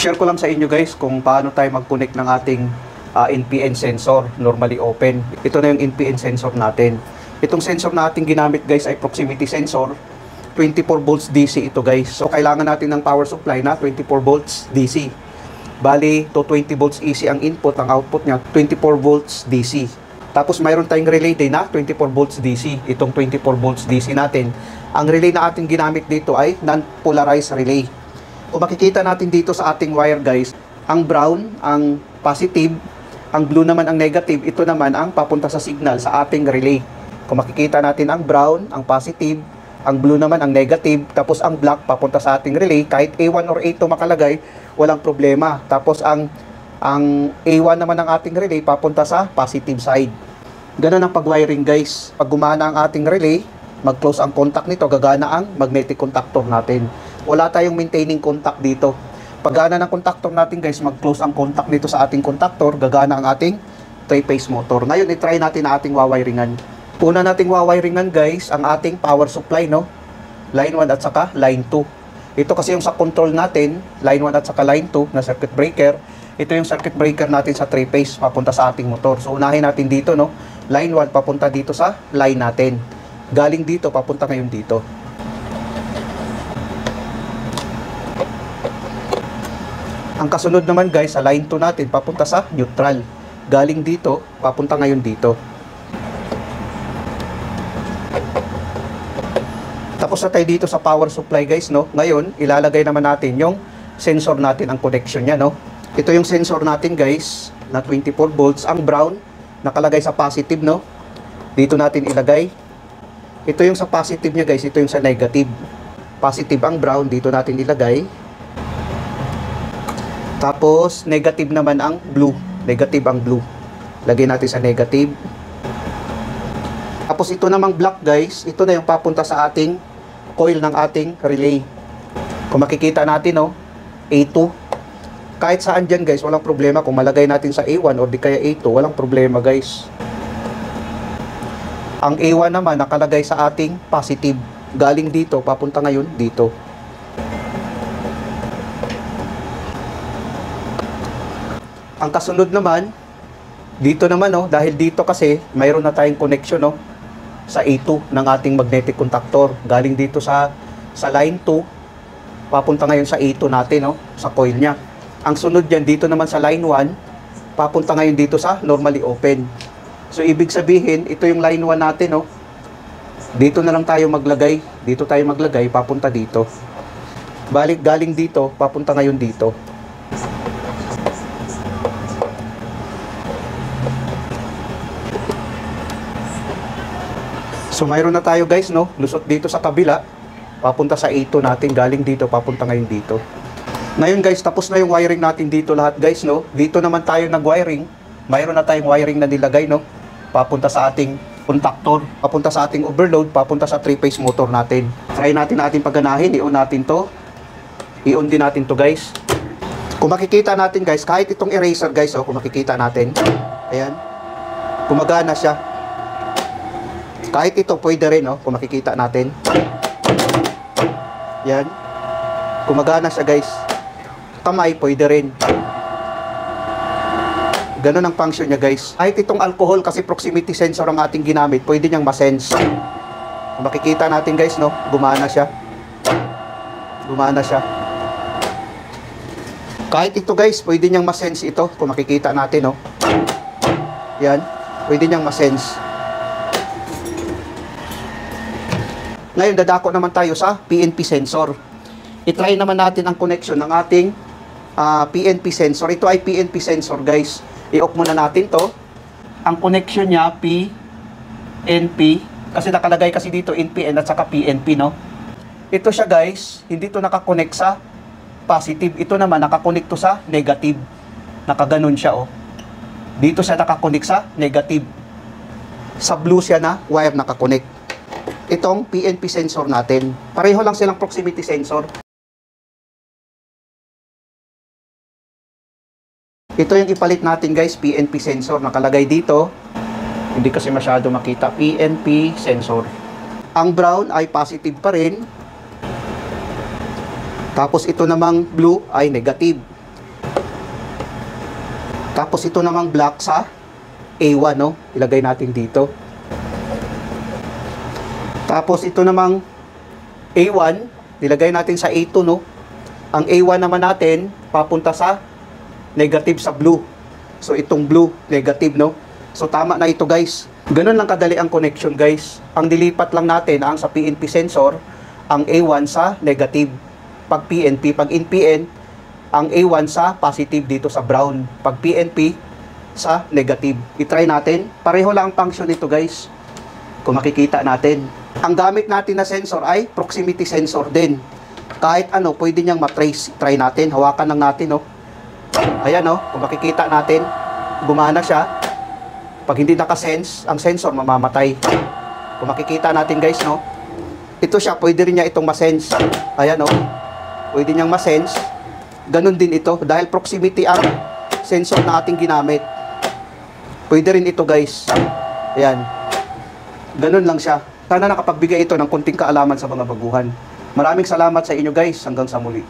share ko lang sa inyo guys kung paano tayo mag-connect ng ating NPN sensor, normally open. Ito na yung NPN sensor natin. Itong sensor na ating ginamit guys ay proximity sensor. 24 volts DC ito guys. So kailangan natin ng power supply na 24 volts DC. Bali, to 20 volts AC ang input, ang output niya 24 volts DC. Tapos mayroon tayong relay din na 24 volts DC. Itong 24 volts DC natin. Ang relay na ating ginamit dito ay non-polarized relay. Kung makikita natin dito sa ating wire guys, ang brown ang positive, ang blue naman ang negative, ito naman ang papunta sa signal sa ating relay. Kung makikita natin ang brown, ang positive, ang blue naman ang negative, tapos ang black papunta sa ating relay, kahit A1 or A2 makalagay, walang problema. Tapos ang A1 naman ng ating relay papunta sa positive side. Ganun ang pag-wiring guys. Pag gumana ang ating relay, mag-close ang contact nito, gagana ang magnetic contactor natin. Wala tayong maintaining contact dito. Pag gana ng contactor natin guys, mag-close ang contact nito sa ating contactor, gagana ang ating 3-phase motor. Ngayon, i-try natin na ating wawiringan. Una nating wawiringan guys, ang ating power supply, no? Line 1 at saka line 2. Ito kasi yung sa control natin, line 1 at saka line 2 na circuit breaker. Ito yung circuit breaker natin sa 3-phase papunta sa ating motor. So, unahin natin dito, no? Line 1 papunta dito sa line natin. Galing dito, papunta ngayon dito. Ang kasunod naman guys, sa line 2 natin, papunta sa neutral. Galing dito, papunta ngayon dito. Tapos na tayo dito sa power supply guys, no? Ngayon, ilalagay naman natin yung sensor natin, ang connection niya, no? Ito yung sensor natin guys, na 24 volts. Ang brown, nakalagay sa positive, no? Dito natin ilagay. Ito yung sa positive niya guys, ito yung sa negative. Positive ang brown, dito natin ilagay. Tapos, negative naman ang blue. Negative ang blue. Lagay natin sa negative. Tapos, ito namang black guys. Ito na yung papunta sa ating coil ng ating relay. Kung makikita natin, no, A2. Kahit saan dyan guys, walang problema. Kung malagay natin sa A1 o di kaya A2, walang problema guys. Ang A1 naman, nakalagay sa ating positive. Galing dito, papunta ngayon dito. Ang kasunod naman, dito naman, no, dahil dito kasi mayroon na tayong connection, no, sa A2 ng ating magnetic contactor. Galing dito sa line 2, papunta ngayon sa A2 natin, no, sa coil niya. Ang sunod diyan dito naman sa line 1, papunta ngayon dito sa normally open. So ibig sabihin, ito yung line 1 natin, no. Dito na lang tayo maglagay. Dito tayo maglagay, papunta dito. Balik galing dito, papunta ngayon dito. So mayroon na tayo guys, no, lusot dito sa kabila, papunta sa A2 natin, galing dito, papunta ngayon dito. Ngayon guys, tapos na yung wiring natin dito lahat guys, no. Dito naman tayo nag-wiring, mayroon na tayong wiring na nilagay, no, papunta sa ating contactor, papunta sa ating overload, papunta sa 3-phase motor natin. Try natin na ating pagganahin, i-on natin to, i-on din natin to guys. Kung makikita natin guys, kahit itong eraser guys, oh, kung makikita natin, ayan, gumagana siya. Kahit ito, pwede rin, no? Kung makikita natin. Yan. Gumagana siya, guys. Kamay, pwede rin. Ganun ang function niya, guys. Kahit itong alcohol, kasi proximity sensor ang ating ginamit, pwede niyang masense. Kung makikita natin, guys, no? Gumana siya. Gumana siya. Kahit ito, guys, pwede niyang masense ito. Kung makikita natin, no? Yan. Pwede niyang masense. Ngayon, dadako naman tayo sa PNP sensor. I-try naman natin ang connection ng ating PNP sensor. Ito ay PNP sensor, guys. I-off muna natin to. Ang connection niya, PNP. Kasi nakalagay kasi dito NPN at saka PNP, no? Ito siya, guys. Hindi to nakakonect sa positive. Ito naman, nakakonect to sa negative. Nakaganon siya, oh. Dito siya nakakonect sa negative. Sa blue siya na wire nakakonect. Itong PNP sensor natin. Pareho lang silang proximity sensor. Ito yung ipalit natin guys, PNP sensor. Nakalagay dito. Hindi kasi masyado makita. PNP sensor. Ang brown ay positive pa rin. Tapos ito namang blue ay negative. Tapos ito namang black sa A1, no? Ilagay natin dito. Tapos ito namang A1, ilagay natin sa A2, no? Ang A1 naman natin, papunta sa negative sa blue. So itong blue, negative, no? So tama na ito, guys. Ganun lang kadali ang connection, guys. Ang dilipat lang natin ang sa PNP sensor, ang A1 sa negative. Pag PNP, pag NPN, ang A1 sa positive dito sa brown. Pag PNP, sa negative. I-try natin. Pareho lang ang function nito, guys. Kung makikita natin. Ang gamit natin na sensor ay proximity sensor din. Kahit ano, pwede niyang matrace. Try natin. Hawakan lang natin, no? Ayan, no? Kung makikita natin, gumana siya. Pag hindi nakasense, ang sensor mamamatay. Kung makikita natin, guys, no? Ito siya, pwede rin niya itong masense. Ayan, no? Pwede niyang masense. Ganon din ito. Dahil proximity ang sensor na ating ginamit. Pwede rin ito, guys. Ayan. Ganon lang siya. Sana nakapagbigay ito ng konting kaalaman sa mga baguhan. Maraming salamat sa inyo, guys. Hanggang sa muli.